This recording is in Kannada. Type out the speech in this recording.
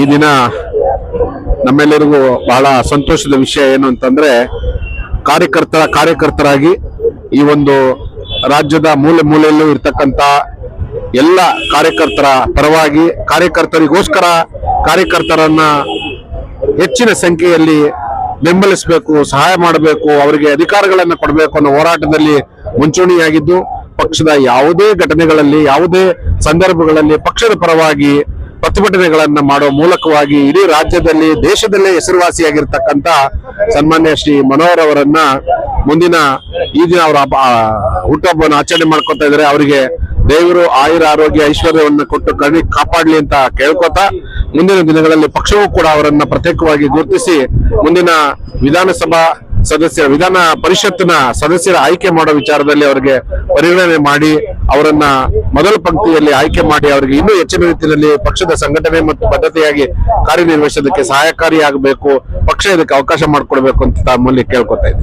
ಈ ದಿನ ನಮ್ಮೆಲ್ಲರಿಗೂ ಬಹಳ ಸಂತೋಷದ ವಿಷಯ ಏನು ಅಂತಂದ್ರೆ ಕಾರ್ಯಕರ್ತರಾಗಿ ಈ ಒಂದು ರಾಜ್ಯದ ಮೂಲೆ ಮೂಲೆಯಲ್ಲೂ ಇರ್ತಕ್ಕಂತ ಎಲ್ಲ ಕಾರ್ಯಕರ್ತರ ಪರವಾಗಿ ಕಾರ್ಯಕರ್ತರಿಗೋಸ್ಕರ ಕಾರ್ಯಕರ್ತರನ್ನ ಹೆಚ್ಚಿನ ಸಂಖ್ಯೆಯಲ್ಲಿ ಬೆಂಬಲಿಸಬೇಕು, ಸಹಾಯ ಮಾಡಬೇಕು, ಅವರಿಗೆ ಅಧಿಕಾರಗಳನ್ನು ಕೊಡಬೇಕು ಅನ್ನೋ ಹೋರಾಟದಲ್ಲಿ ಮುಂಚೂಣಿಯಾಗಿದ್ದು ಪಕ್ಷದ ಯಾವುದೇ ಘಟನೆಗಳಲ್ಲಿ ಯಾವುದೇ ಸಂದರ್ಭಗಳಲ್ಲಿ ಪಕ್ಷದ ಪರವಾಗಿ ಪ್ರತಿಭಟನೆಗಳನ್ನ ಮಾಡುವ ಮೂಲಕವಾಗಿ ಇಡೀ ರಾಜ್ಯದಲ್ಲಿ ದೇಶದಲ್ಲೇ ಹೆಸರುವಾಸಿಯಾಗಿರ್ತಕ್ಕಂಥ ಸನ್ಮಾನ್ಯ ಶ್ರೀ ಮನೋಹರ್ ಅವರನ್ನ ಮುಂದಿನ ಈ ದಿನ ಅವರ ಹುಟ್ಟುಹಬ್ಬವನ್ನು ಆಚರಣೆ ಮಾಡ್ಕೊತಾ ಇದ್ದಾರೆ. ಅವರಿಗೆ ದೇವರು ಆಯುರ ಆರೋಗ್ಯ ಐಶ್ವರ್ಯವನ್ನ ಕೊಟ್ಟು ಕಾಪಾಡ್ಲಿ ಅಂತ ಕೇಳ್ಕೊತಾ ಮುಂದಿನ ದಿನಗಳಲ್ಲಿ ಪಕ್ಷವೂ ಕೂಡ ಅವರನ್ನ ಪ್ರತ್ಯೇಕವಾಗಿ ಗುರುತಿಸಿ ಮುಂದಿನ ವಿಧಾನ ಪರಿಷತ್ತಿನ ಸದಸ್ಯರ ಆಯ್ಕೆ ಮಾಡೋ ವಿಚಾರದಲ್ಲಿ ಅವರಿಗೆ ಪರಿಗಣನೆ ಮಾಡಿ ಅವರನ್ನ ಮೊದಲ ಪಂಕ್ತಿಯಲ್ಲಿ ಆಯ್ಕೆ ಮಾಡಿ ಅವರಿಗೆ ಇನ್ನೂ ಹೆಚ್ಚಿನ ರೀತಿಯಲ್ಲಿ ಪಕ್ಷದ ಸಂಘಟನೆ ಮತ್ತು ಬದ್ಧತೆಯಾಗಿ ಕಾರ್ಯನಿರ್ವಹಿಸೋದಕ್ಕೆ ಸಹಾಯಕಾರಿಯಾಗಬೇಕು, ಪಕ್ಷ ಇದಕ್ಕೆ ಅವಕಾಶ ಮಾಡಿಕೊಡ್ಬೇಕು ಅಂತ ತಮ್ಮಲ್ಲಿ ಕೇಳ್ಕೊತಾ ಇದ್ದೀನಿ.